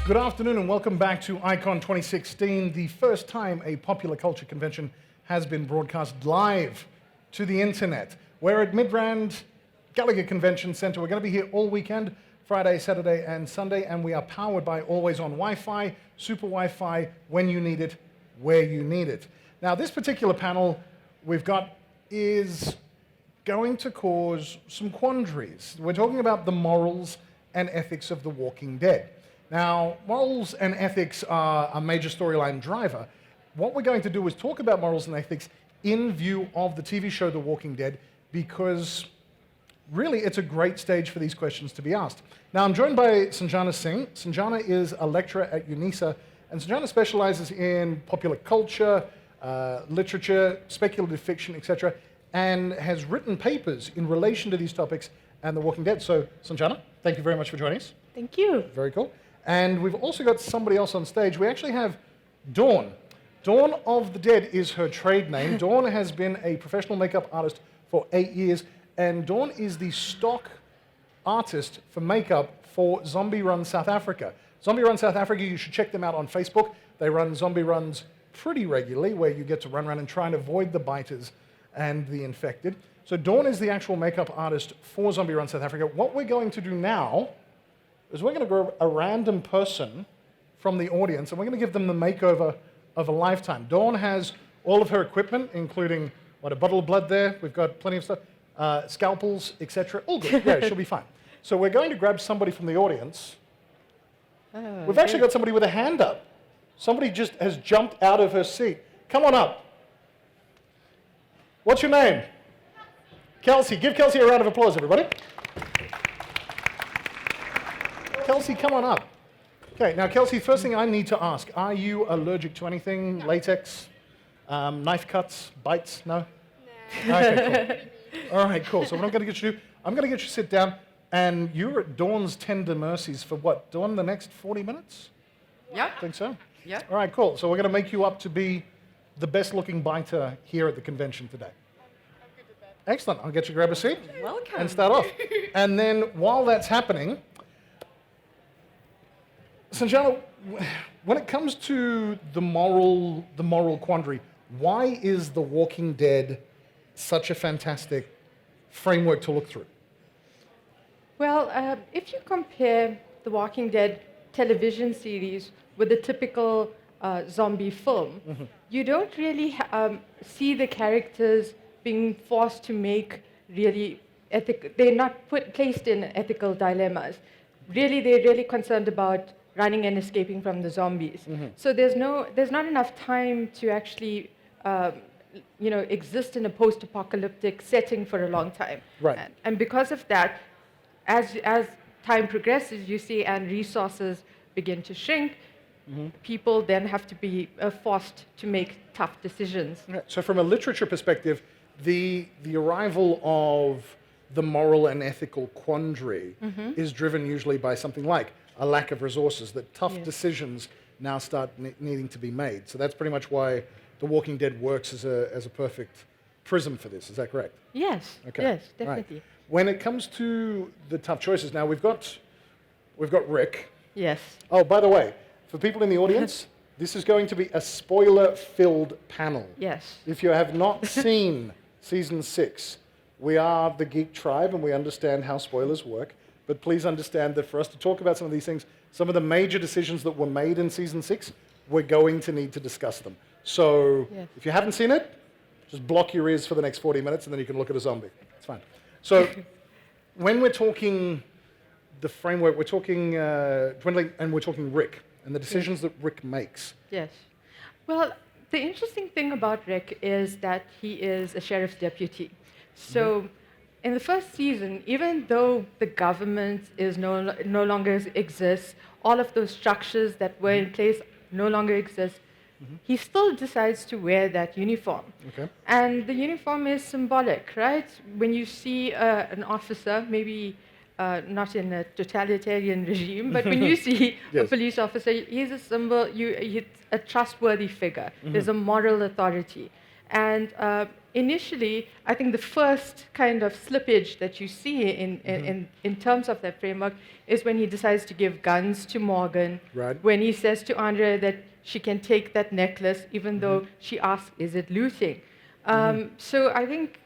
Good afternoon and welcome back to ICON 2016, the first time a popular culture convention has been broadcast live to the internet. We're at Midrand Gallagher Convention Center. We're going to be here all weekend, Friday, Saturday, and Sunday, and we are powered by always on Wi-Fi, super Wi-Fi, when you need it, where you need it. Now, this particular panel we've got is going to cause some quandaries. We're talking about the morals and ethics of The Walking Dead. Now, morals and ethics are a major storyline driver. What we're going to do is talk about morals and ethics in view of the TV show The Walking Dead, because really it's a great stage for these questions to be asked. Now, I'm joined by Sanjana Singh. Sanjana is a lecturer at UNISA, and Sanjana specializes in popular culture, literature, speculative fiction, etc., and has written papers in relation to these topics and The Walking Dead. So, Sanjana, thank you very much for joining us. Thank you. Very cool. And we've also got somebody else on stage. We actually have Dawn. Dawn of the Dead is her trade name. Dawn has been a professional makeup artist for 8 years, and Dawn is the stock artist for makeup for Zombie Run South Africa. Zombie Run South Africa, you should check them out on Facebook. They run zombie runs pretty regularly, where you get to run around and try and avoid the biters and the infected. So Dawn is the actual makeup artist for Zombie Run South Africa. What we're going to do now is we're going to grab a random person from the audience, and we're going to give them the makeover of a lifetime. Dawn has all of her equipment, including, a bottle of blood there. We've got plenty of stuff, scalpels, etc. All good. Yeah, she'll be fine. So we're going to grab somebody from the audience. We've actually got somebody with a hand up. Somebody just has jumped out of her seat. Come on up. What's your name? Kelsey. Give Kelsey a round of applause, everybody. Kelsey, come on up. Okay, now Kelsey, first thing I need to ask, are you allergic to anything? No. Latex, knife cuts, bites? No? No. Okay, cool. All right, cool. So what I'm going to get you to do, I'm going to get you to sit down, and you're at Dawn's Tender Mercies for what, Dawn, the next 40 minutes? Yeah. Think so? Yeah. All right, cool. So we're going to make you up to be the best looking biter here at the convention today. I'm good with that. Excellent. I'll get you to grab a seat. Welcome. And start off. And then while that's happening, Sanjana, when it comes to the moral quandary, why is The Walking Dead such a fantastic framework to look through? Well, if you compare the Walking Dead television series with a typical zombie film, you don't really see the characters being forced to make really ethical. They're not placed in ethical dilemmas. Really, they're really concerned about running and escaping from the zombies. So there's not enough time to actually, exist in a post-apocalyptic setting for a long time. Right. And because of that, as time progresses, you see, and resources begin to shrink, people then have to be forced to make tough decisions. Right. So from a literature perspective, the arrival of the moral and ethical quandary is driven usually by something like a lack of resources, that tough decisions now start needing to be made. So that's pretty much why The Walking Dead works as a perfect prism for this. Is that correct? Yes. Okay. Yes, definitely. Right. When it comes to the tough choices, now we've got Rick. Yes. Oh, by the way, for people in the audience, this is going to be a spoiler-filled panel. Yes. If you have not seen Season 6, we are the Geek Tribe and we understand how spoilers work. But please understand that for us to talk about some of these things, some of the major decisions that were made in Season 6, we're going to need to discuss them. So if you haven't seen it, just block your ears for the next 40 minutes and then you can look at a zombie. It's fine. So when we're talking the framework, we're talking dwindling, and we're talking Rick and the decisions that Rick makes. Yes. Well, the interesting thing about Rick is that he is a sheriff's deputy. So in the first season, even though the government is no longer exists, all of those structures that were in place no longer exist, he still decides to wear that uniform. Okay. And the uniform is symbolic, right? When you see an officer, maybe not in a totalitarian regime, but when you see a police officer, he's a symbol, he's a trustworthy figure. There's a moral authority. And initially, I think the first kind of slippage that you see in terms of that framework is when he decides to give guns to Morgan, Right. when he says to Andrea that she can take that necklace, even though she asks, is it looting? So I think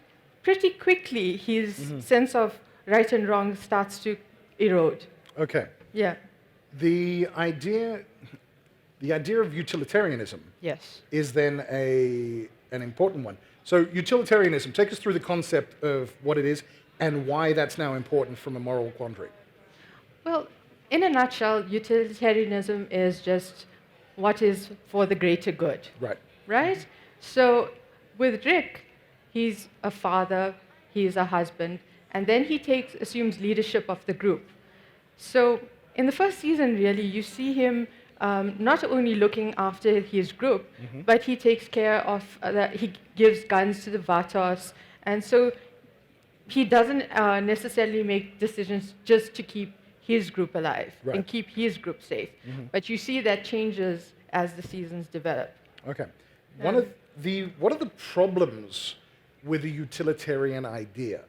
pretty quickly his sense of right and wrong starts to erode. Okay. Yeah. The idea of utilitarianism Yes. is then an important one. So utilitarianism, take us through the concept of what it is and why that's now important from a moral quandary. Well, in a nutshell, utilitarianism is just what is for the greater good, Right. right? So with Rick, he's a father, he's a husband, and then he assumes leadership of the group. So in the first season, really, you see him not only looking after his group, but he takes care of, he gives guns to the Vatos, and so he doesn't necessarily make decisions just to keep his group alive Right. and keep his group safe. But you see that changes as the seasons develop. Okay. What are the problems with the utilitarian idea?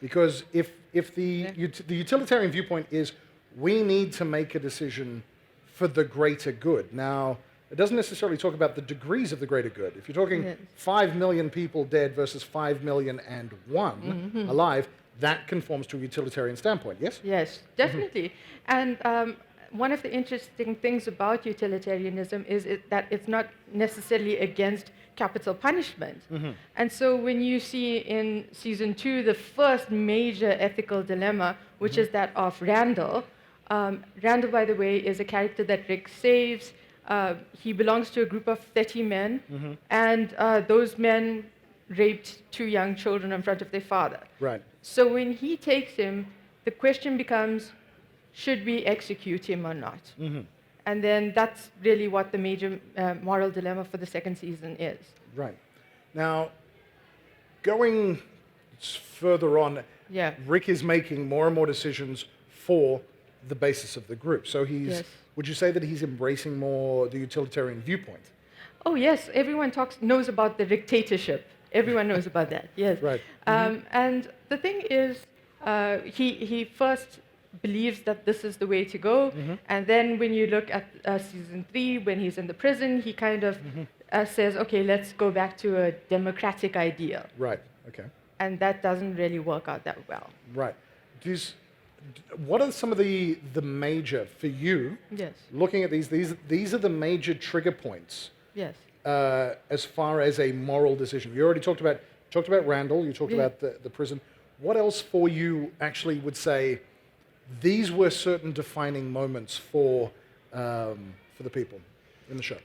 Because if the utilitarian viewpoint is we need to make a decision for the greater good. Now, it doesn't necessarily talk about the degrees of the greater good. If you're talking 5 million people dead versus 5,000,001 alive, that conforms to a utilitarian standpoint, yes? Yes, definitely. And one of the interesting things about utilitarianism is that it's not necessarily against capital punishment. And so when you see in season 2 the first major ethical dilemma, which is that of Randall. Randall, by the way, is a character that Rick saves. He belongs to a group of 30 men, and those men raped 2 young children in front of their father. Right. So when he takes him, the question becomes, should we execute him or not? And then that's really what the major moral dilemma for the second season is. Right. Now, going further on, Yeah. Rick is making more and more decisions for the basis of the group. So Yes. would you say that he's embracing more the utilitarian viewpoint? Oh, yes, everyone knows about the dictatorship. Everyone knows about that, yes. Right. And the thing is, he first believes that this is the way to go, and then when you look at season 3, when he's in the prison, he kind of says, okay, let's go back to a democratic ideal. Right. Okay. And that doesn't really work out that well. Right. What are some of the major, for you, Yes, looking at these are the major trigger points yes. as far as a moral decision? You already talked about Randall, you talked about the prison. What else for you actually would say these were certain defining moments for the people in the show?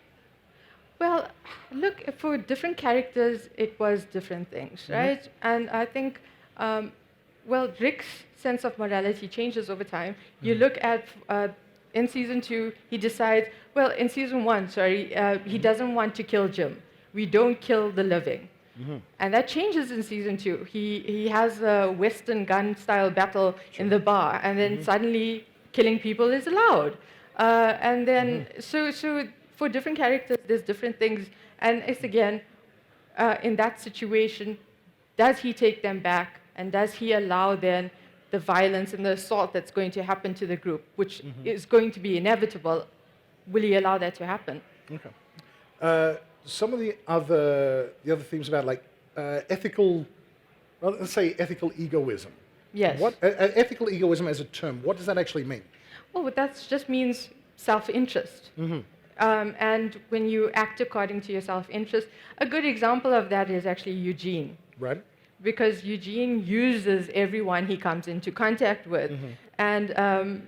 Well, look, for different characters, it was different things, right? And I think, Rick's sense of morality changes over time. You look at, in season 2, he decides, in season 1, he doesn't want to kill Jim. We don't kill the living. And that changes in season 2. He has a Western gun-style battle in the bar, and then suddenly killing people is allowed. And then, so for different characters, there's different things. And it's again, in that situation, does he take them back? And does he allow then the violence and the assault that's going to happen to the group, which is going to be inevitable? Will he allow that to happen? Okay. Some of the other themes about ethical, let's say ethical egoism. Yes. What ethical egoism as a term? What does that actually mean? Oh, but that just means self-interest. And when you act according to your self-interest, a good example of that is actually Eugene. Right. Because Eugene uses everyone he comes into contact with. And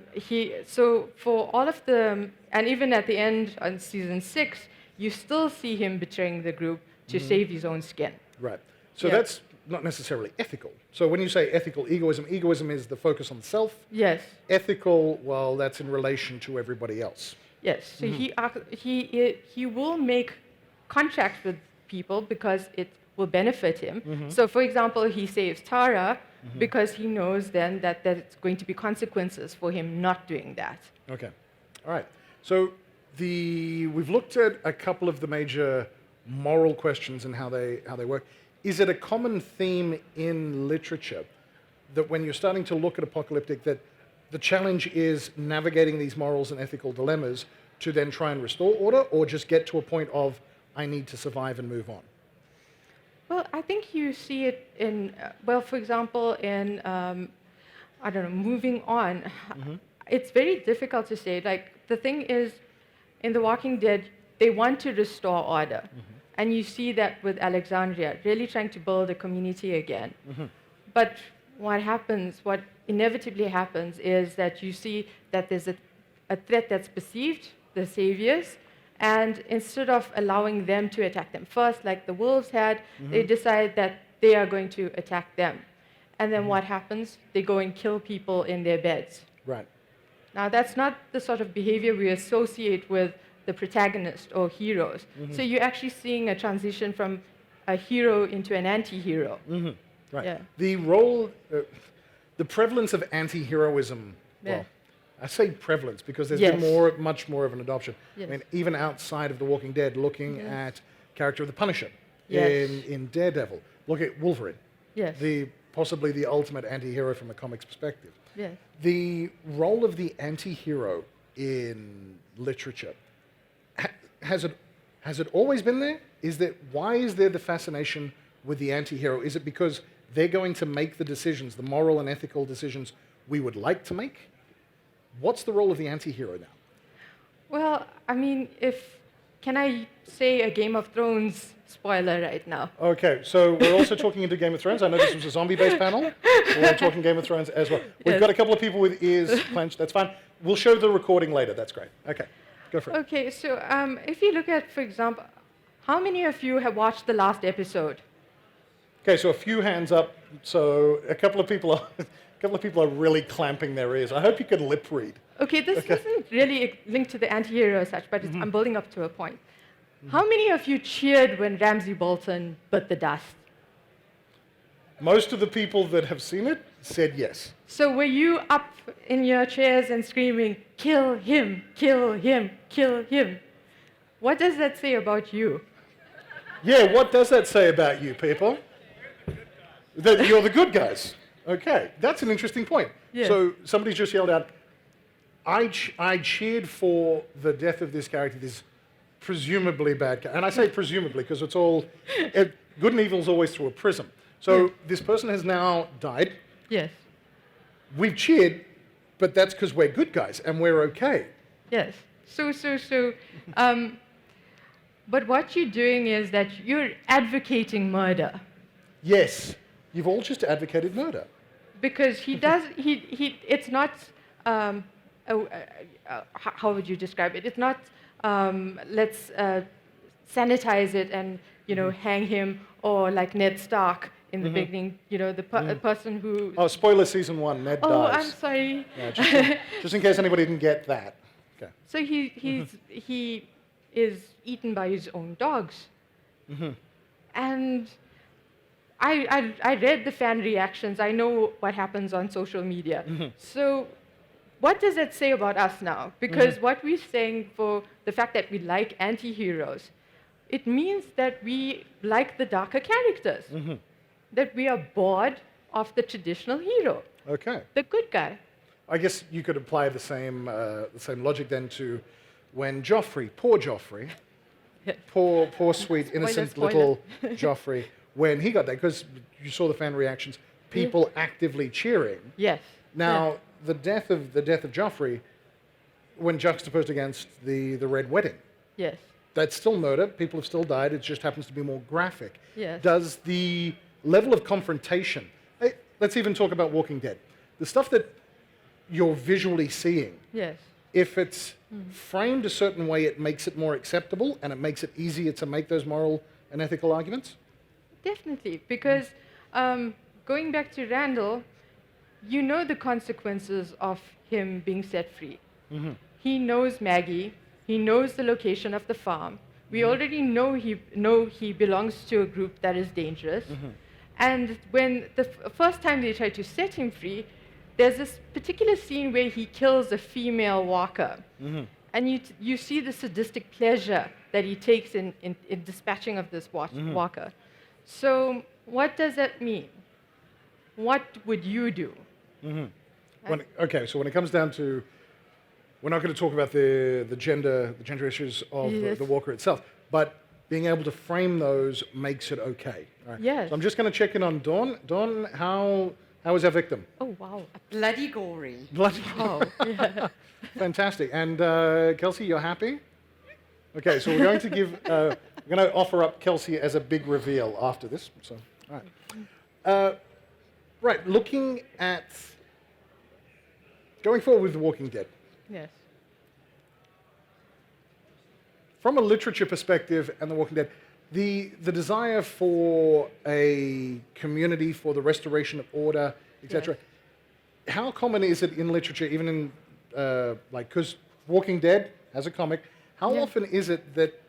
so for all of the, and even at the end on season 6, you still see him betraying the group to save his own skin. Right. So that's not necessarily ethical. So when you say ethical egoism, egoism is the focus on self. Yes. Ethical, well, that's in relation to everybody else. Yes. So he will make contracts with people because it will benefit him. So for example, he saves Tara because he knows then that there's going to be consequences for him not doing that. Okay. All right. So we've looked at a couple of the major moral questions and how they work. is it a common theme in literature that when you're starting to look at apocalyptic, that the challenge is navigating these morals and ethical dilemmas to then try and restore order, or just get to a point of, I need to survive and move on? Well, I think you see it in, well, for example, in, I don't know, moving on. It's very difficult to say. Like, the thing is, in The Walking Dead, they want to restore order. And you see that with Alexandria, really trying to build a community again. But what happens, what inevitably happens, is that you see that there's a threat that's perceived, the saviors, and instead of allowing them to attack them first, like the wolves had, they decide that they are going to attack them. And then what happens? They go and kill people in their beds. Right. Now, that's not the sort of behavior we associate with the protagonist or heroes. So you're actually seeing a transition from a hero into an anti-hero. Right. Yeah. The role, the prevalence of anti-heroism, Yeah. well, I say prevalence because there's Yes. been much more of an adoption. Yes. I mean, even outside of The Walking Dead, looking at character of the Punisher Yes. in Daredevil, look at Wolverine, Yes. possibly the ultimate anti-hero from a comics perspective. Yes. The role of the anti-hero in literature, has it always been there? Why is there the fascination with the anti-hero? Is it because they're going to make the decisions, the moral and ethical decisions we would like to make? What's the role of the anti-hero now? Well, I mean, can I say a Game of Thrones spoiler right now? Okay, so we're also talking into Game of Thrones. I know this was a zombie-based panel. We're talking Game of Thrones as well. We've Yes. got a couple of people with ears clenched. That's fine. We'll show the recording later. That's great. Okay, go for it. Okay, so if you look at, for example, how many of you have watched the last episode? Okay, so a few hands up. So a couple of people are really clamping their ears. I hope you can lip read. Okay, this isn't really linked to the anti-hero as such, but I'm building up to a point. How many of you cheered when Ramsay Bolton bit the dust? Most of the people that have seen it said yes. So were you up in your chairs and screaming, kill him, kill him, kill him? What does that say about you? Yeah, what does that say about you, people? That you're the good guys. Okay, that's an interesting point. Yeah. So somebody just yelled out, I cheered for the death of this character, this presumably bad character. And I say presumably because it's all, good and evil is always through a prism. So this person has now died. Yes. We've cheered, but that's because we're good guys and we're okay. Yes. But what you're doing is that you're advocating murder. Yes, you've all just advocated murder. Because it's not, how would you describe it? It's not, let's sanitize it and, hang him, or like Ned Stark in the beginning, the person who... Oh, spoiler season 1, Ned dies. Oh, I'm sorry. Yeah, just in case anybody didn't get that. Okay. So he is eaten by his own dogs. And I read the fan reactions. I know what happens on social media. So what does that say about us now? Because what we're saying for the fact that we like anti-heroes, it means that we like the darker characters. That we are bored of the traditional hero, Okay. the good guy. I guess you could apply the same logic then to when Joffrey, poor Joffrey, poor sweet innocent Spoiler. little Joffrey, when he got there, because you saw the fan reactions, people actively cheering. Yes. Now, the death of Joffrey, when juxtaposed against the Red Wedding, Yes. that's still murder. People have still died. It just happens to be more graphic. Yes. Does the level of confrontation, let's even talk about Walking Dead, the stuff that you're visually seeing, Yes. if it's framed a certain way, it makes it more acceptable and it makes it easier to make those moral and ethical arguments? Definitely, because going back to Randall, you know the consequences of him being set free. He knows Maggie. He knows the location of the farm. We already know he belongs to a group that is dangerous. And when the first time they try to set him free, there's this particular scene where he kills a female walker. And you see the sadistic pleasure that he takes in dispatching of this walker. So What does that mean? What would you do? Okay, so when it comes down to, we're not going to talk about the gender issues of Yes. the walker itself, but being able to frame those makes it okay. Right? Yes. So I'm just going to check in on Dawn. Dawn, how is our victim? Oh, wow. Bloody gory. Bloody Oh, yeah. fantastic. And Kelsey, you're happy? Okay, so we're going to give, we're going to offer up Kelsey as a big reveal after this. So, all right. Right, looking at going forward with The Walking Dead. Yes. From a literature perspective and The Walking Dead, the desire for a community, for the restoration of order, etc. How common is it in literature, even in because Walking Dead as a comic, how often is it that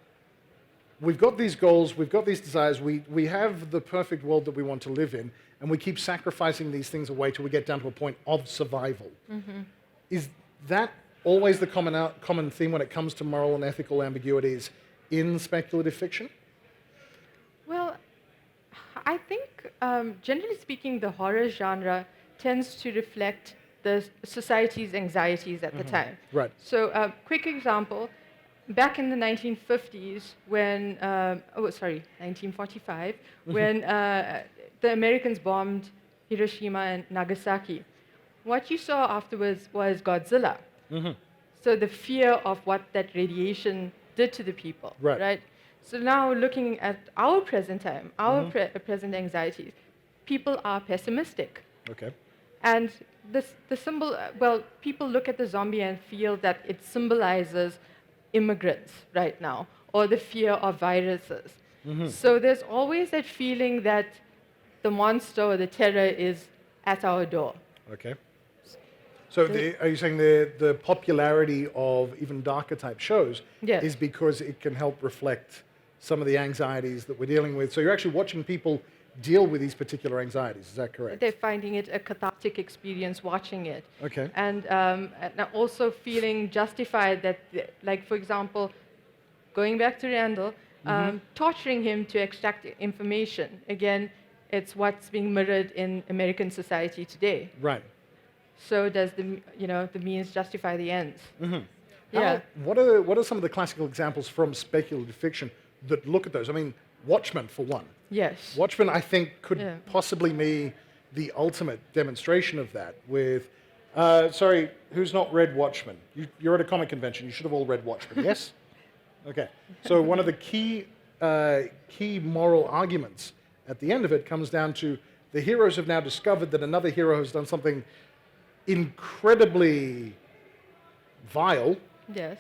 we've got these goals, we've got these desires, we have the perfect world that we want to live in, and we keep sacrificing these things away till we get down to a point of survival? Is that always the common theme when it comes to moral and ethical ambiguities in speculative fiction? Well, I think, generally speaking, the horror genre tends to reflect the society's anxieties at the time. Right. So, quick example, back in the 1950s, when, 1945, when the Americans bombed Hiroshima and Nagasaki, what you saw afterwards was Godzilla. So the fear of what that radiation did to the people, Right. So now looking at our present time, our present anxieties, people are pessimistic. Okay. And the symbol, people look at the zombie and feel that it symbolizes immigrants right now, or the fear of viruses. So there's always that feeling that the monster or the terror is at our door. Okay. So are you saying the popularity of even darker type shows Yes. is because it can help reflect some of the anxieties that we're dealing with? So you're actually watching people deal with these particular anxieties, is that correct? They're finding it a cathartic experience watching it. Okay. And also feeling justified that, like, for example, going back to Randall, torturing him to extract information. Again, it's what's being mirrored in American society today. Right. So does the means justify the ends? What are some of the classical examples from speculative fiction that look at those? I mean, Watchmen, for one. Yes. Watchmen, I think, could possibly be the ultimate demonstration of that. With, sorry, who's not read Watchmen? You're at a comic convention. You should have all read Watchmen, yes? Okay. So one of the key moral arguments at the end of it comes down to the heroes have now discovered that another hero has done something incredibly vile, Yes.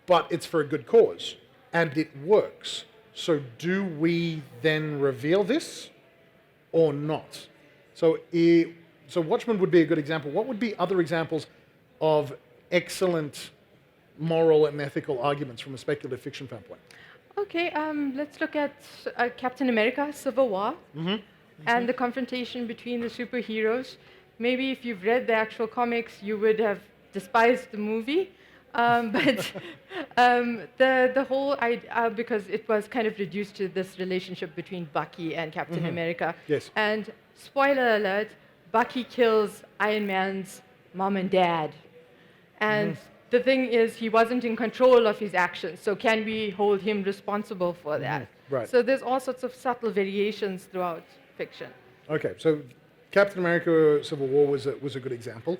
but it's for a good cause, and it works. So do we then reveal this or not? So Watchmen would be a good example. What would be other examples of excellent moral and ethical arguments from a speculative fiction standpoint? Okay, let's look at Captain America, Civil War, and the confrontation between the superheroes. Maybe if you've read the actual comics, you would have despised the movie. But the whole idea, because it was kind of reduced to this relationship between Bucky and Captain America. Yes. And spoiler alert, Bucky kills Iron Man's mom and dad. And the thing is, he wasn't in control of his actions. So can we hold him responsible for that? Right. So there's all sorts of subtle variations throughout fiction. Okay, so Captain America Civil War was a good example.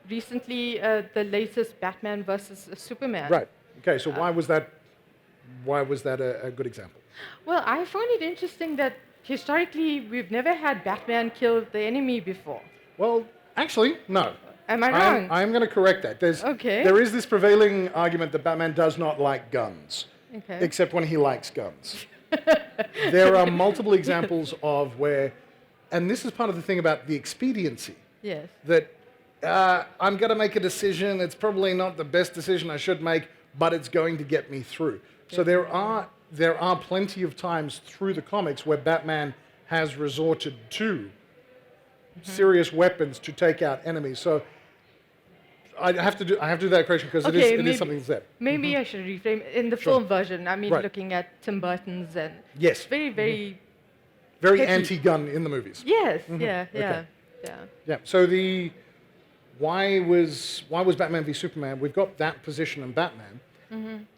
Recently, the latest Batman versus Superman. Right. Okay, so why was that a good example? Well, I found it interesting that historically we've never had Batman kill the enemy before. Well, actually, no. Am I wrong? I'm going to correct that. Okay. There is this prevailing argument that Batman does not like guns, Okay. except when he likes guns. There are multiple examples of where, and this is part of the thing about the expediency, Yes. that I'm going to make a decision. It's probably not the best decision I should make, but it's going to get me through. So there are plenty of times through the comics where Batman has resorted to serious weapons to take out enemies. So I have to do that correction because Okay, it is something that's there. Maybe I should reframe in the Sure. film version. I mean, Right. looking at Tim Burton's and Yes. very, very Very petty. anti-gun in the movies. Yes, yeah, Okay. yeah. Yeah. So why was Batman v Superman? We've got that position in Batman.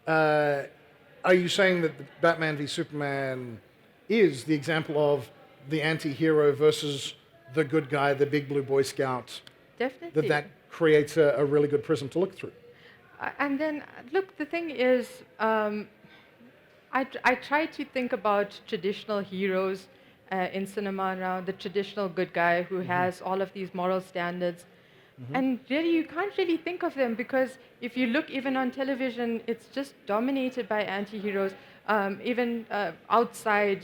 Are you saying that the Batman v Superman is the example of the anti-hero versus the good guy, the big blue Boy Scout? Definitely. That creates a really good prism to look through. And then, look, the thing is, I try to think about traditional heroes in cinema now, the traditional good guy who has all of these moral standards. And really, you can't really think of them because if you look even on television, it's just dominated by anti-heroes. Even outside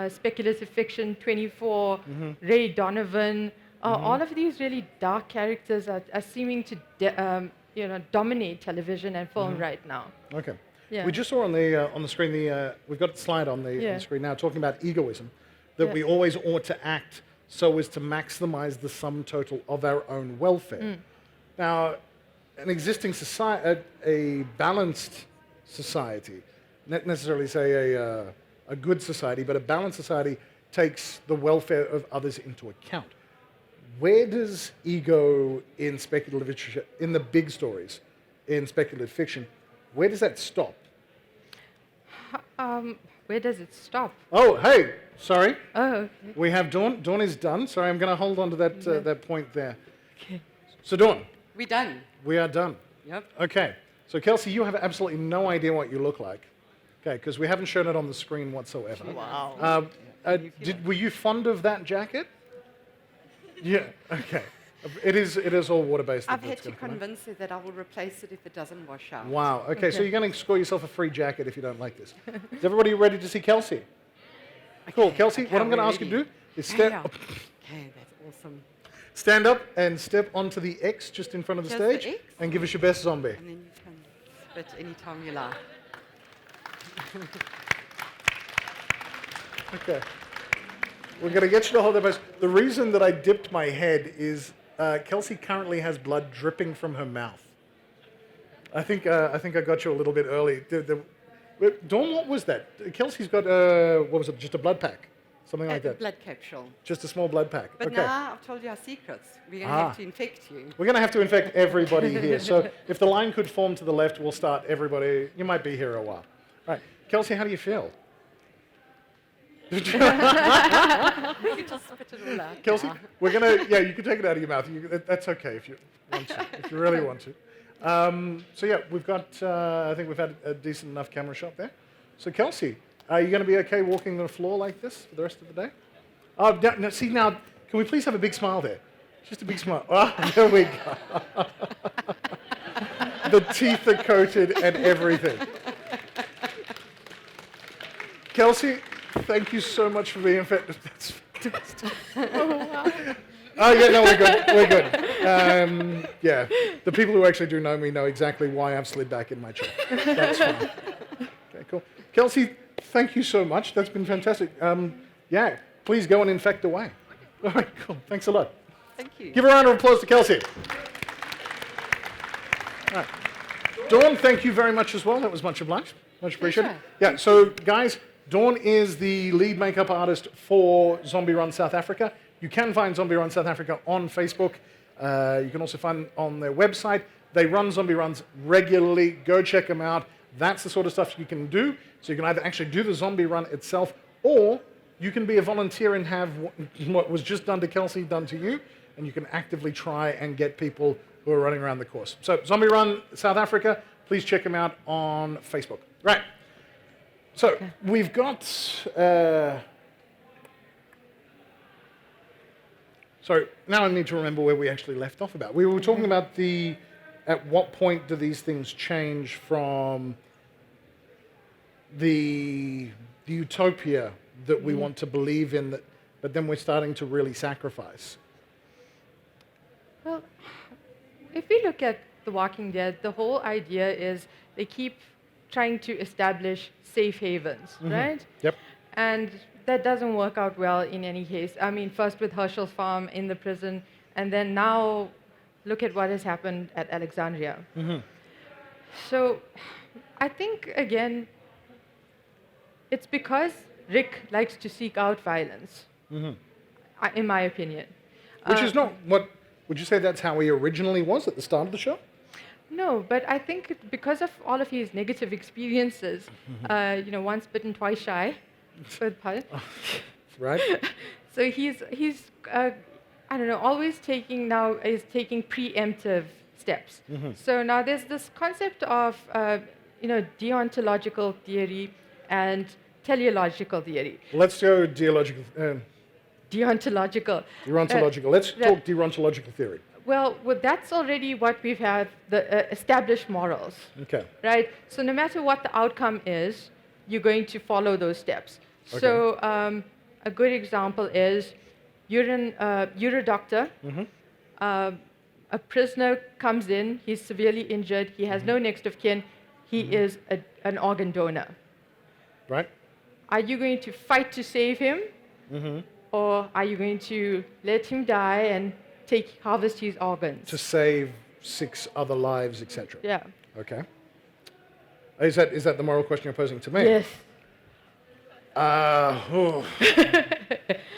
speculative fiction, 24, Ray Donovan, all of these really dark characters are seeming to dominate television and film right now. Okay. Yeah. We just saw on the screen we've got a slide on the screen now talking about egoism, that we always ought to act so as to maximize the sum total of our own welfare. Now, an existing society, a balanced society, not necessarily say a good society, but a balanced society takes the welfare of others into account. Where does ego in speculative literature, in the big stories, in speculative fiction, where does that stop? Where does it stop? Oh, hey, sorry. Oh, okay. We have Dawn. Dawn is done. Sorry, I'm going to hold on to that point there. Okay. So, Dawn. We're done. We are done. Yep. Okay. So, Kelsey, you have absolutely no idea what you look like. Okay, because we haven't shown it on the screen whatsoever. Wow. Were you fond of that jacket? Yeah. Okay. It is all water-based. I've had to convince her that I will replace it if it doesn't wash out. Wow. Okay, so you're going to score yourself a free jacket if you don't like this. Is everybody ready to see Kelsey? Cool. Kelsey, Okay, what I'm going to we're ask you to ready. do is Okay, that's awesome. stand up and step onto the X just in front of the Here's the stage X. and give us your best zombie. And then you can spit anytime you like. Okay. We're going to get you to hold that best. The reason that I dipped my head is Kelsey currently has blood dripping from her mouth. I think I got you a little bit early. Dawn, what was that? Kelsey's got, what was it, just a blood pack? Something like that. Blood capsule. Just a small blood pack. But Okay. now I've told you our secrets. We're going to have to infect you. We're going to have to infect everybody here. So if the line could form to the left, we'll start everybody. You might be here a while. All right. Kelsey, how do you feel? You just spit it all out. Kelsey, now. we're going to, you can take it out of your mouth. That's okay if you want to, if you really want to. So yeah, we've got, I think we've had a decent enough camera shot there. So Kelsey, are you going to be okay walking the floor like this for the rest of the day? Oh, no, see now, can we please have a big smile there? Just a big smile. Oh, there we go. The teeth are coated and everything. Kelsey, thank you so much for being infected. That's fantastic. Oh, yeah, no, we're good. We're good. Yeah, the people who actually do know me know exactly why I've slid back in my chair. That's fine. Okay, cool. Kelsey, thank you so much. That's been fantastic. Yeah, please go and infect away. All right, cool. Thanks a lot. Thank you. Give a round of applause to Kelsey. All right. Dawn, thank you very much as well. That was much obliged. Much appreciated. Pleasure. Yeah, so guys, Dawn is the lead makeup artist for Zombie Run South Africa. You can find Zombie Run South Africa on Facebook. You can also find on their website. They run zombie runs regularly. Go check them out. That's the sort of stuff you can do. So you can either actually do the zombie run itself, or you can be a volunteer and have what was just done to Kelsey done to you, and you can actively try and get people who are running around the course. So Zombie Run South Africa, please check them out on Facebook. Right. So we've got... So now I need to remember where we actually left off about. We were talking about at what point do these things change from the utopia that we want to believe in, but then we're starting to really sacrifice. Well, if we look at The Walking Dead, the whole idea is they keep trying to establish safe havens, right? Yep. And that doesn't work out well in any case. I mean, first with Herschel's farm in the prison, and then now look at what has happened at Alexandria. So I think, again, it's because Rick likes to seek out violence, in my opinion. Which is not what, would you say that's how he originally was at the start of the show? No, but I think because of all of his negative experiences, once bitten, twice shy, for the pun. Right? So he's I don't know, always taking preemptive steps. So now there's this concept of deontological theory and teleological theory. Let's go deontological. Deontological. Let's talk deontological theory. Well, that's already what we've had, the established morals. Okay. Right? So no matter what the outcome is, you're going to follow those steps. Okay. So a good example is you're a doctor. A prisoner comes in, he's severely injured, he has no next of kin, he is an organ donor. Right. Are you going to fight to save him? Or are you going to let him die and harvest his organs? To save 6 other lives, etc. Yeah. Okay. Is that the moral question you're posing to me? Yes.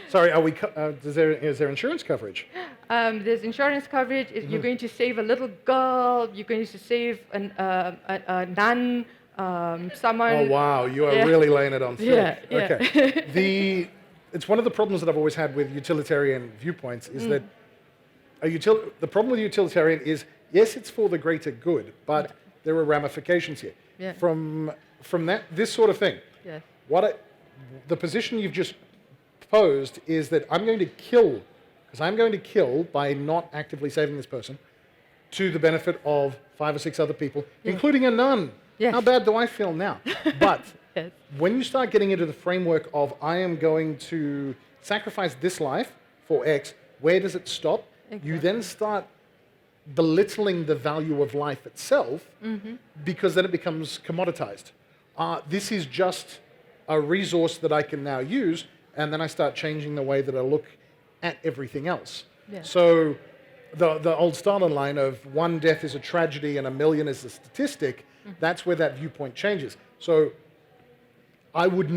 Sorry, is there insurance coverage? There's insurance coverage. You're going to save a little girl. You're going to save a nun. Someone. Oh wow, you are really laying it on thick. Yeah. Okay. It's one of the problems that I've always had with utilitarian viewpoints is that the problem with utilitarian is, yes, it's for the greater good, but there are ramifications here. Yeah. From this sort of thing. Yes. The position you've just posed is that I'm going to kill by not actively saving this person to the benefit of 5 or 6 other people, including a nun. Yes. How bad do I feel now? But Yes. when you start getting into the framework of I am going to sacrifice this life for X, where does it stop? Exactly. You then start belittling the value of life itself because then it becomes commoditized. This is just a resource that I can now use, and then I start changing the way that I look at everything else. Yeah. So the old Stalin line of 1 death is a tragedy and 1,000,000 is a statistic, that's where that viewpoint changes. So I would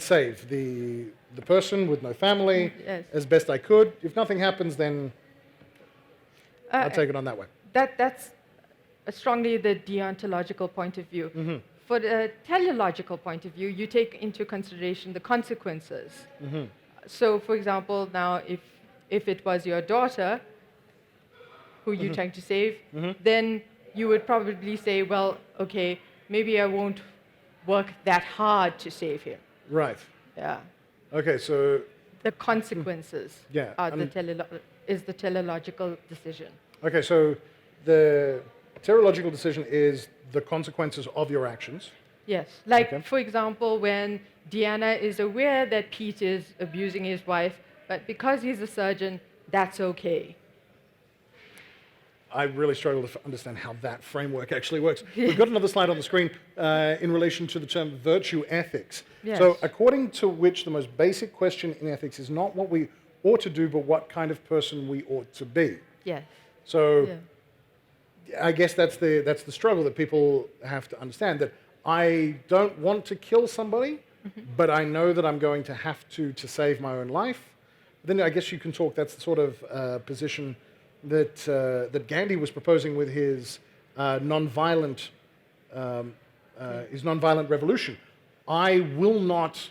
save the person with no family Yes. as best I could. If nothing happens, then I'll take it on that way. That's strongly the deontological point of view. For the teleological point of view, you take into consideration the consequences. So, for example, now if it was your daughter who you're trying to save, then you would probably say, well, okay, maybe I won't work that hard to save him. Right. Yeah. Okay, so The consequences Yeah, are is the teleological decision. okay, so the teleological decision is the consequences of your actions. Yes. Like, Okay. for example, when Deanna is aware that Pete is abusing his wife, but because he's a surgeon, that's okay. I really struggle to understand how that framework actually works. We've got another slide on the screen in relation to the term virtue ethics. Yes. So according to which the most basic question in ethics is not what we ought to do, but what kind of person we ought to be. Yes. So Yeah. I guess that's the struggle that people have to understand, that I don't want to kill somebody, but I know that I'm going to have to save my own life. Then I guess you can talk, that's the sort of position that Gandhi was proposing with his nonviolent revolution. I will not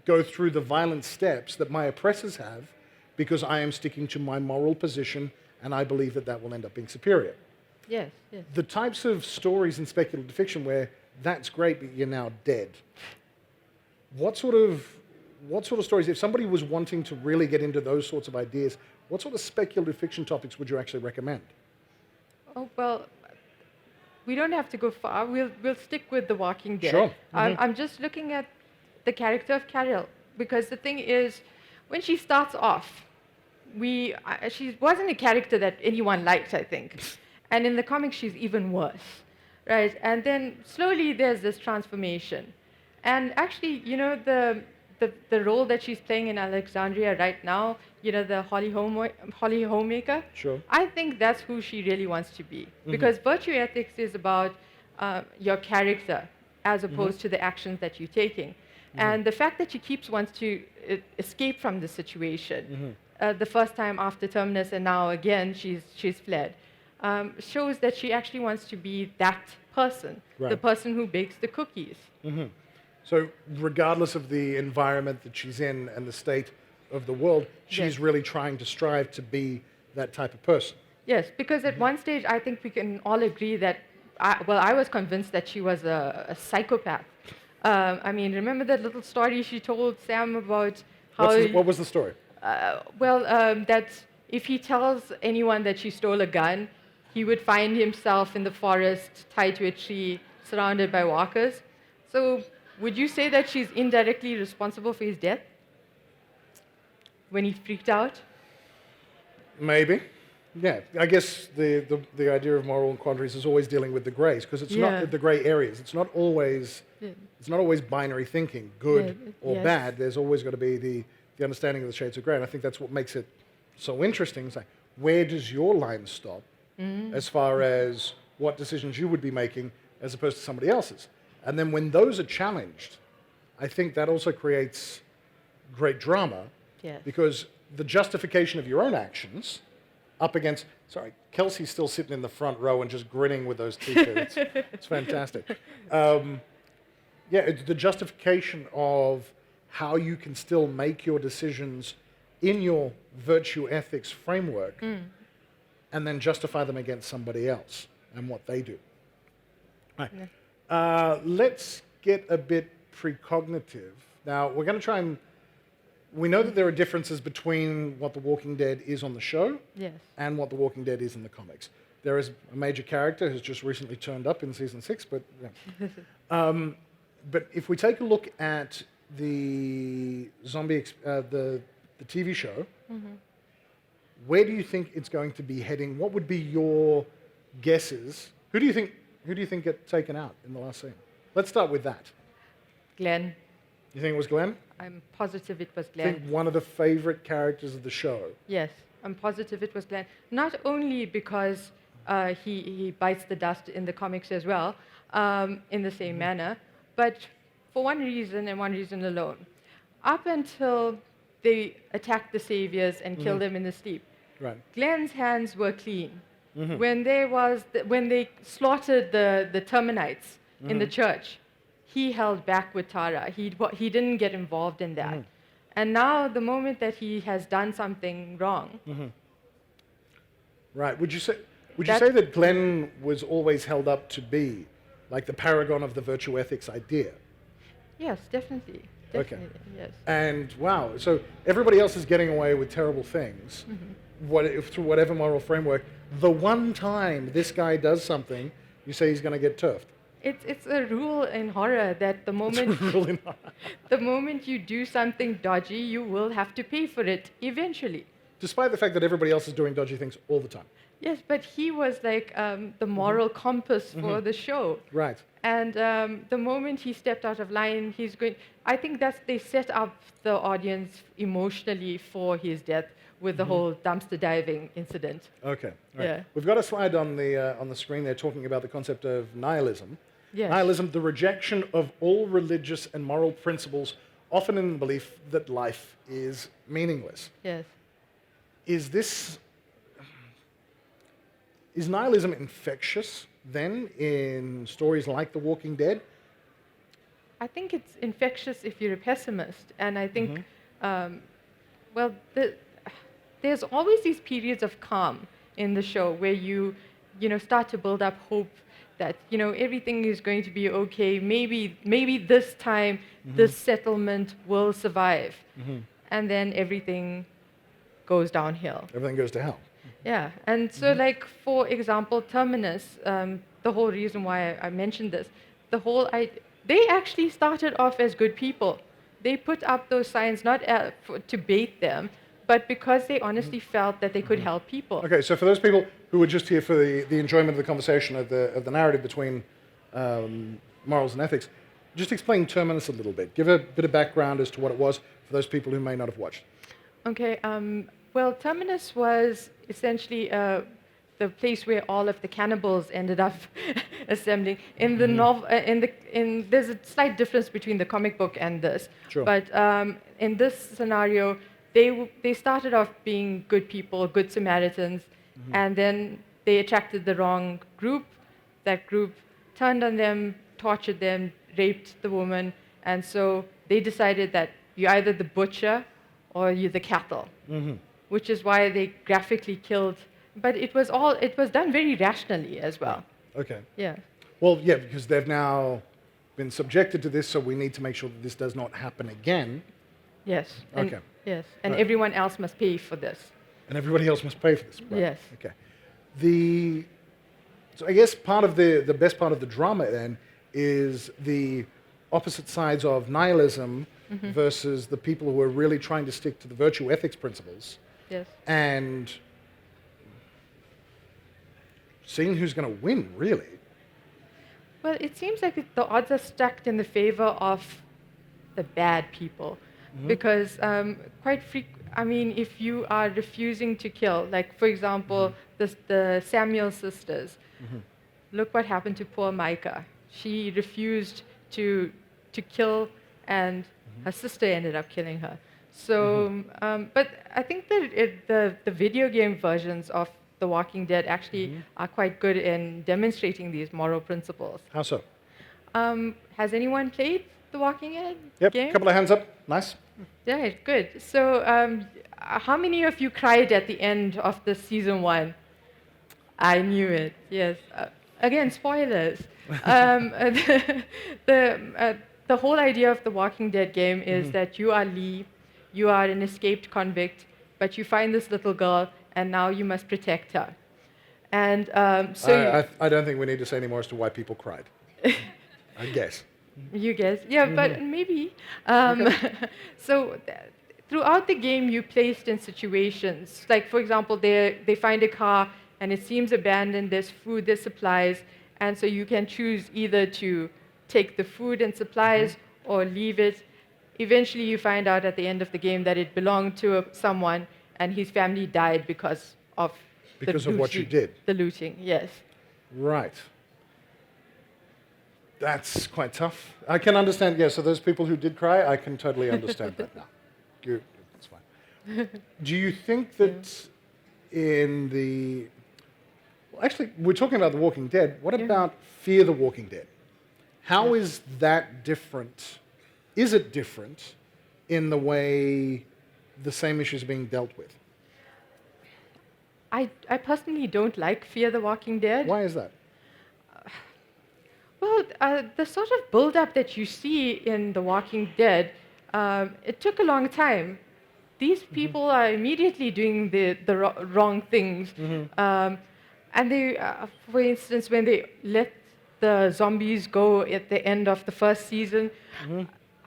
go through the violent steps that my oppressors have because I am sticking to my moral position and I believe that will end up being superior. Yes. Yes. The types of stories in speculative fiction where that's great, but you're now dead. What sort of stories, if somebody was wanting to really get into those sorts of ideas, what sort of speculative fiction topics would you actually recommend? Oh, well, we don't have to go far. We'll stick with The Walking Dead. Sure. I'm just looking at the character of Carol, because the thing is, when she starts off, she wasn't a character that anyone liked, I think. And in the comics, she's even worse, right? And then slowly there's this transformation. And actually, the role that she's playing in Alexandria right now, the Holly homemaker, Sure. I think that's who she really wants to be. Because virtue ethics is about your character. as opposed to the actions that you're taking. And the fact that she wants to escape from the situation, the first time after Terminus and now again she's fled, shows that she actually wants to be that person, the Right. person who bakes the cookies. So regardless of the environment that she's in and the state of the world, she's Yes. really trying to strive to be that type of person. Yes, because at one stage I think we can all agree that, I was convinced that she was a psychopath. I mean, remember that little story she told Sam about how, What was the story? that if he tells anyone that she stole a gun, he would find himself in the forest tied to a tree, surrounded by walkers. So would you say that she's indirectly responsible for his death? When he freaked out? Maybe. Yeah, I guess the idea of moral quandaries is always dealing with the grays, because it's Yeah. not the gray areas. It's not always binary thinking, good Yeah, or yes. bad. There's always got to be the understanding of the shades of gray, and I think that's what makes it so interesting. It's like, where does your line stop as far as what decisions you would be making as opposed to somebody else's? And then when those are challenged, I think that also creates great drama, Yes. because the justification of your own actions up against, sorry, Kelsey's still sitting in the front row and just grinning with those t-shirts. It's fantastic. It's the justification of how you can still make your decisions in your virtue ethics framework and then justify them against somebody else and what they do. Right. Let's get a bit precognitive. Now, we're going to try and... We know that there are differences between what The Walking Dead is on the show Yes. and what The Walking Dead is in the comics. There is a major character who's just recently turned up in season 6, but but if we take a look at the the TV show, where do you think it's going to be heading? What would be your guesses? Who do you think get taken out in the last scene? Let's start with that. Glenn. You think it was Glenn? I'm positive it was I Glenn. think one of the favorite characters of the show. Yes, I'm positive it was Glenn. Not only because he bites the dust in the comics as well, in the same manner, but for one reason and one reason alone. Up until they attacked the saviors and killed them in the sleep, Right. Glenn's hands were clean. When they slaughtered the Terminites in the church, he held back with Tara. He didn't get involved in that. And now, the moment that he has done something wrong, Right. Would you say that Glenn was always held up to be like the paragon of the virtue ethics idea? yes, definitely. Okay. Definitely, yes. And wow, so everybody else is getting away with terrible things, through whatever moral framework. The one time this guy does something, you say he's going to get turfed. It's a rule in horror that the moment you do something dodgy, you will have to pay for it eventually. Despite the fact that everybody else is doing dodgy things all the time. Yes, but he was like the moral compass for the show. Right. And the moment he stepped out of line, I think they set up the audience emotionally for his death with the whole dumpster diving incident. Okay. Right. Yeah. We've got a slide on the screen there talking about the concept of nihilism. Yes. Nihilism, the rejection of all religious and moral principles, often in the belief that life is meaningless. Yes. Is nihilism infectious then in stories like The Walking Dead? I think it's infectious if you're a pessimist. And I think, there's always these periods of calm in the show where you start to build up hope that, everything is going to be okay. Maybe this time this settlement will survive. And then everything goes downhill. Everything goes to hell. Yeah, and so for example, Terminus, the whole reason why I mentioned this, they actually started off as good people. They put up those signs not to bait them, but because they honestly felt that they could help people. Okay, so for those people who were just here for the enjoyment of the conversation of the narrative between morals and ethics, just explain Terminus a little bit. Give a bit of background as to what it was for those people who may not have watched. Okay, well, Terminus was essentially the place where all of the cannibals ended up assembling. In the novel, there's a slight difference between the comic book and this. Sure. But in this scenario, they started off being good people, good Samaritans, and then they attracted the wrong group. That group turned on them, tortured them, raped the woman, and so they decided that you're either the butcher or you're the cattle, which is why they graphically killed. But it was done very rationally as well. Okay. Yeah. Well, yeah, because they've now been subjected to this, so we need to make sure that this does not happen again. Yes. And, Okay. Yes. And Right. everyone else must pay for this. And everybody else must pay for this. Right? Yes. Okay. So I guess part of the best part of the drama then is the opposite sides of nihilism versus the people who are really trying to stick to the virtue ethics principles Yes. and seeing who's going to win, really. Well, it seems like the odds are stacked in the favor of the bad people, because I mean, if you are refusing to kill, like for example, the Samuel sisters, look what happened to poor Micah. She refused to kill, and her sister ended up killing her. So, but I think that the video game versions of The Walking Dead actually are quite good in demonstrating these moral principles. How so? Has anyone played The Walking Dead Yep, game? couple of hands up. Nice. Yeah, good. So, how many of you cried at the end of the season 1? I knew it. Yes. Again, spoilers. The whole idea of the Walking Dead game is that you are Lee, you are an escaped convict, but you find this little girl, and now you must protect her. And I don't think we need to say any more as to why people cried. I guess. You guess, yeah, but maybe. So throughout the game, you placed in situations. Like, for example, they find a car, and it seems abandoned. There's food, there's supplies, and so you can choose either to take the food and supplies or leave it. Eventually, you find out at the end of the game that it belonged to someone, and his family died because of what you did. The looting, yes. Right. That's quite tough. I can understand, yeah, so those people who did cry, I can totally understand that now. That's fine. Do you think that in the... Well, actually, we're talking about The Walking Dead. What about Fear the Walking Dead? How is that different? Is it different in the way the same issues are being dealt with? I personally don't like Fear the Walking Dead. Why is that? Well, the sort of build-up that you see in The Walking Dead, it took a long time. These people are immediately doing the wrong things. And they, for instance, when they let the zombies go at the end of the first season,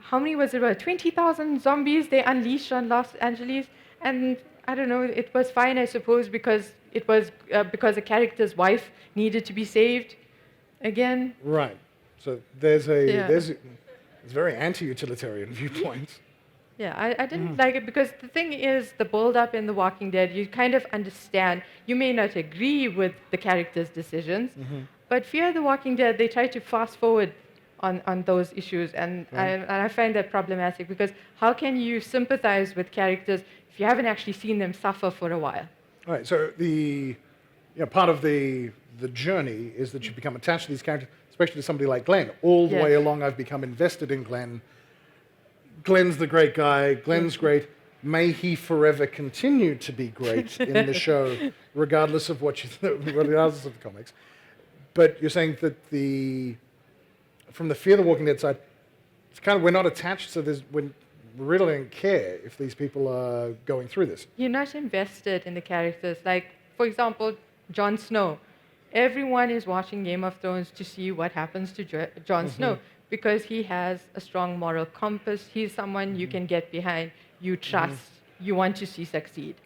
how many was it? About 20,000 zombies they unleashed on Los Angeles, and I don't know. It was fine, I suppose, because it was because a character's wife needed to be saved. Again. Right. So there's a very anti-utilitarian viewpoint. Yeah, I didn't like it because the thing is, the build-up in The Walking Dead, you kind of understand. You may not agree with the characters' decisions, but Fear the Walking Dead, they try to fast forward on those issues, and I find that problematic because how can you sympathize with characters if you haven't actually seen them suffer for a while? All right. So part of the journey is that you become attached to these characters, especially to somebody like Glenn. All the way along, I've become invested in Glenn. Glenn's the great guy. Glenn's great. May he forever continue to be great in the show, regardless of regardless of the comics. But you're saying that from the Fear the Walking Dead side, it's kind of we're not attached, so we really don't care if these people are going through this. You're not invested in the characters. Like, for example, Jon Snow. Everyone is watching Game of Thrones to see what happens to Jon Snow because he has a strong moral compass. He's someone you can get behind, you trust, you want to see succeed.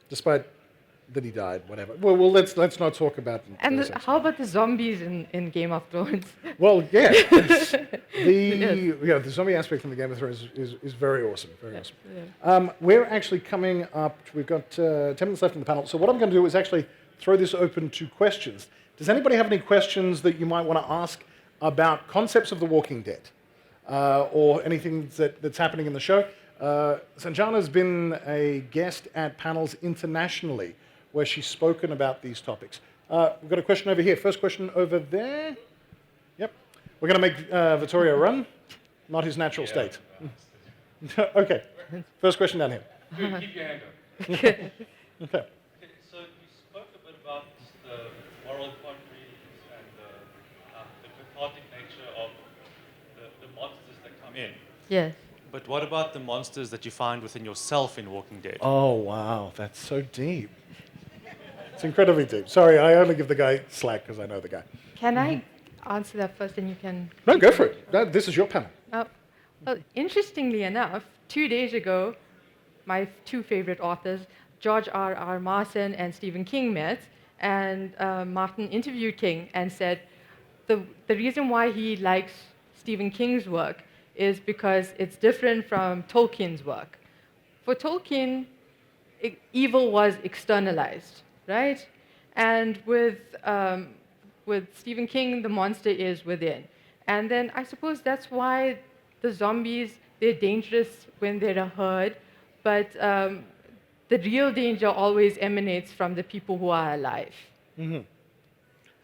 Despite that he died, whatever. Well, let's not talk about. And how about the zombies in Game of Thrones? Well, yeah, the zombie aspect from the Game of Thrones is very awesome, very awesome. Yeah. We're actually coming up. We've got 10 minutes left in the panel. So what I'm going to do is actually throw this open to questions. Does anybody have any questions that you might want to ask about concepts of The Walking Dead or anything that's happening in the show? Sanjana's been a guest at panels internationally where she's spoken about these topics. We've got a question over here. First question over there. Yep. We're going to make Vittorio run, not his natural state. Okay. First question down here. Good, keep your hand up. Okay. Okay, so you spoke a bit about the moral quandaries and the cathartic nature of the monsters that come in. Yes. But what about the monsters that you find within yourself in Walking Dead? Oh, wow. That's so deep. It's incredibly deep. Sorry, I only give the guy slack because I know the guy. Can I answer that first and you can... No, go for it. This is your panel. Well, interestingly enough, 2 days ago, my two favorite authors, George R.R. Martin and Stephen King, met, and Martin interviewed King and said the reason why he likes Stephen King's work is because it's different from Tolkien's work. For Tolkien, evil was externalized, right? And with Stephen King, the monster is within. And then I suppose that's why the zombies, they're dangerous when they're a herd, but the real danger always emanates from the people who are alive. Mm-hmm.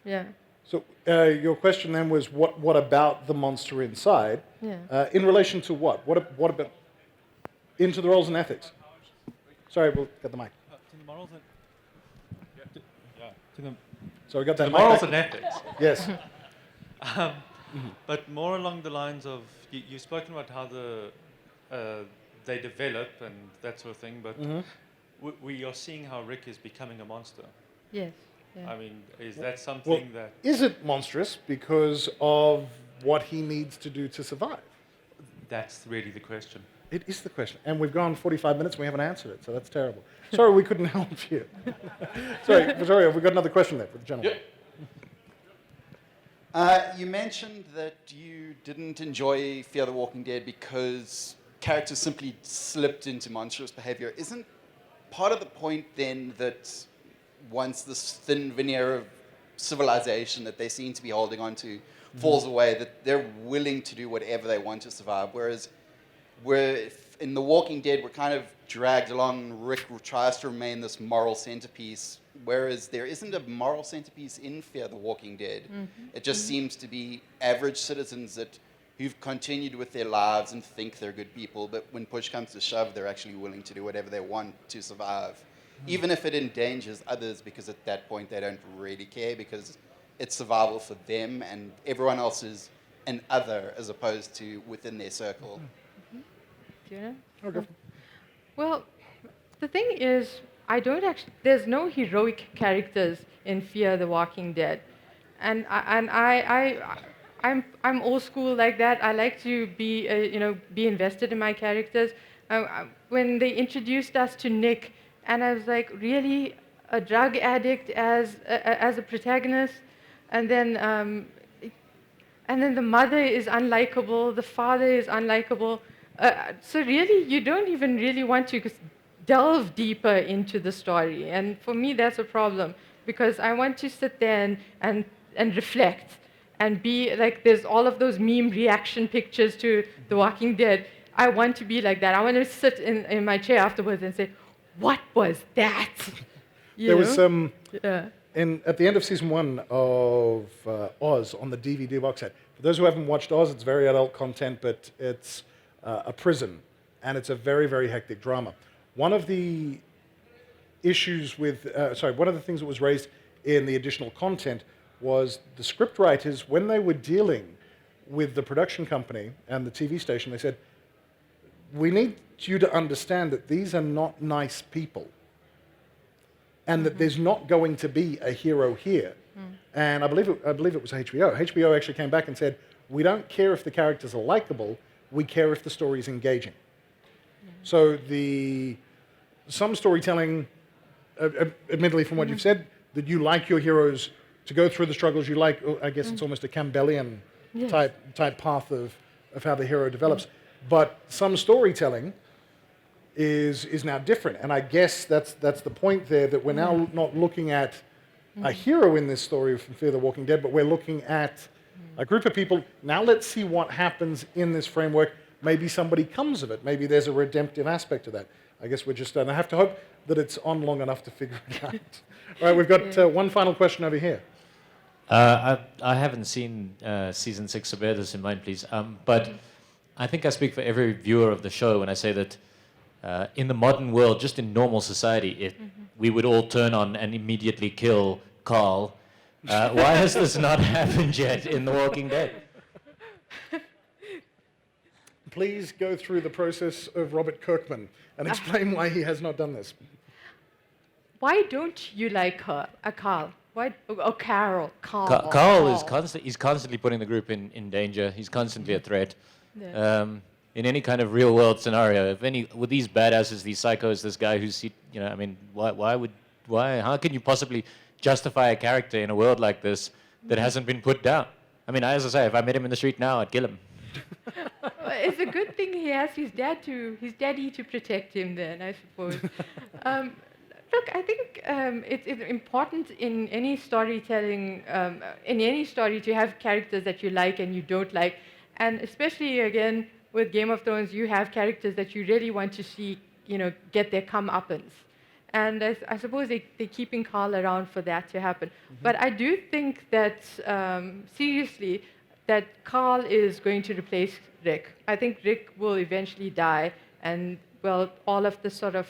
Yeah. So your question then was, what about the monster inside? Yeah. In relation to what? What about into the roles and ethics? Sorry, we'll get the mic. To the morals and... to the, So we got that the mic morals back. and ethics. Yes. But more along the lines of, you've spoken about how they develop and that sort of thing, but we are seeing how Rick is becoming a monster. Yes. Yeah. I mean, is that something that... Is it monstrous because of what he needs to do to survive? That's really the question. It is the question. And we've gone 45 minutes and we haven't answered it, so that's terrible. Sorry, we couldn't help you. Sorry, Vittorio, we've got another question there for the gentleman. You mentioned that you didn't enjoy Fear the Walking Dead because characters simply slipped into monstrous behavior. Isn't part of the point then that once this thin veneer of civilization that they seem to be holding on to falls away, that they're willing to do whatever they want to survive? Whereas in The Walking Dead, we're kind of dragged along. Rick tries to remain this moral centerpiece, whereas there isn't a moral centerpiece in Fear the Walking Dead. It just seems to be average citizens who've continued with their lives and think they're good people, but when push comes to shove, they're actually willing to do whatever they want to survive, even if it endangers others, because at that point they don't really care, because it's survival for them and everyone else is an other as opposed to within their circle. Do you know? Okay. Well, the thing is, there's no heroic characters in Fear the Walking Dead. And I'm old school like that. I like to be invested in my characters. When they introduced us to Nick, and I was like, really, a drug addict as a protagonist, and then the mother is unlikable, the father is unlikable. So really, you don't even really want to delve deeper into the story. And for me, that's a problem, because I want to sit there and reflect and be like, there's all of those meme reaction pictures to The Walking Dead. I want to be like that. I want to sit in my chair afterwards and say, what was that? There was Yeah. at the end of season 1 of Oz on the DVD box set. For those who haven't watched Oz, it's very adult content, but it's a prison, and it's a very, very hectic drama. One of the issues with, one of the things that was raised in the additional content was the script writers, when they were dealing with the production company and the TV station, they said, we need you to understand that these are not nice people, and that there's not going to be a hero here. And I believe it was HBO. HBO actually came back and said, we don't care if the characters are likable, we care if the story is engaging. So some storytelling, admittedly from what you've said, that you like your heroes to go through the struggles, you like, I guess it's almost a Campbellian type path of how the hero develops. But some storytelling is now different. And I guess that's the point there, that we're now not looking at a hero in this story from Fear the Walking Dead, but we're looking at a group of people. Now let's see what happens in this framework. Maybe somebody comes of it. Maybe there's a redemptive aspect to that. I guess we're just going to have to hope that it's on long enough to figure it out. All right, we've got one final question over here. I haven't seen season 6, so bear this in mind, please. But I think I speak for every viewer of the show when I say that in the modern world, just in normal society, we would all turn on and immediately kill Carl. Why has this not happened yet in The Walking Dead? Please go through the process of Robert Kirkman and explain why he has not done this. Why don't you like her, Carl? Why? Oh, Carol. Carl is constantly putting the group in danger. He's constantly a threat. Yeah. In any kind of real world scenario, with these badasses, these psychos, this guy who's, how can you possibly justify a character in a world like this that hasn't been put down? I mean, as I say, if I met him in the street now, I'd kill him. It's a good thing he has his daddy to protect him then, I suppose. Look, I think it's important in any storytelling, in any story, to have characters that you like and you don't like. And especially, again, with Game of Thrones, you have characters that you really want to see, get their comeuppance. And I suppose they're keeping Carl around for that to happen. But I do think that, seriously, that Carl is going to replace Rick. I think Rick will eventually die, and, well, all of the sort of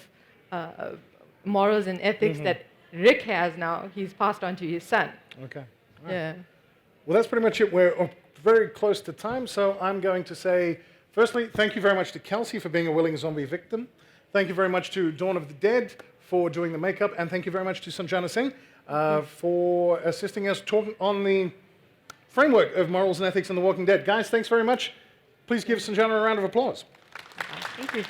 morals and ethics that Rick has now, he's passed on to his son. Okay. Right. Yeah. Well, that's pretty much it. We're very close to time, so I'm going to say, firstly, thank you very much to Kelsey for being a willing zombie victim. Thank you very much to Dawn of the Dead for doing the makeup, and thank you very much to Sanjana Singh for assisting us talking on the framework of morals and ethics in The Walking Dead. Guys, thanks very much. Please give Sanjana a round of applause. Thank you.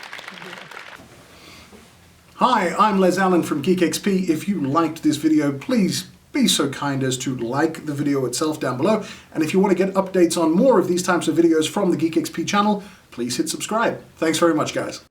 Hi, I'm Les Allen from GeekXP. If you liked this video, please be so kind as to like the video itself down below. And if you want to get updates on more of these types of videos from the GeekXP channel, please hit subscribe. Thanks very much, guys.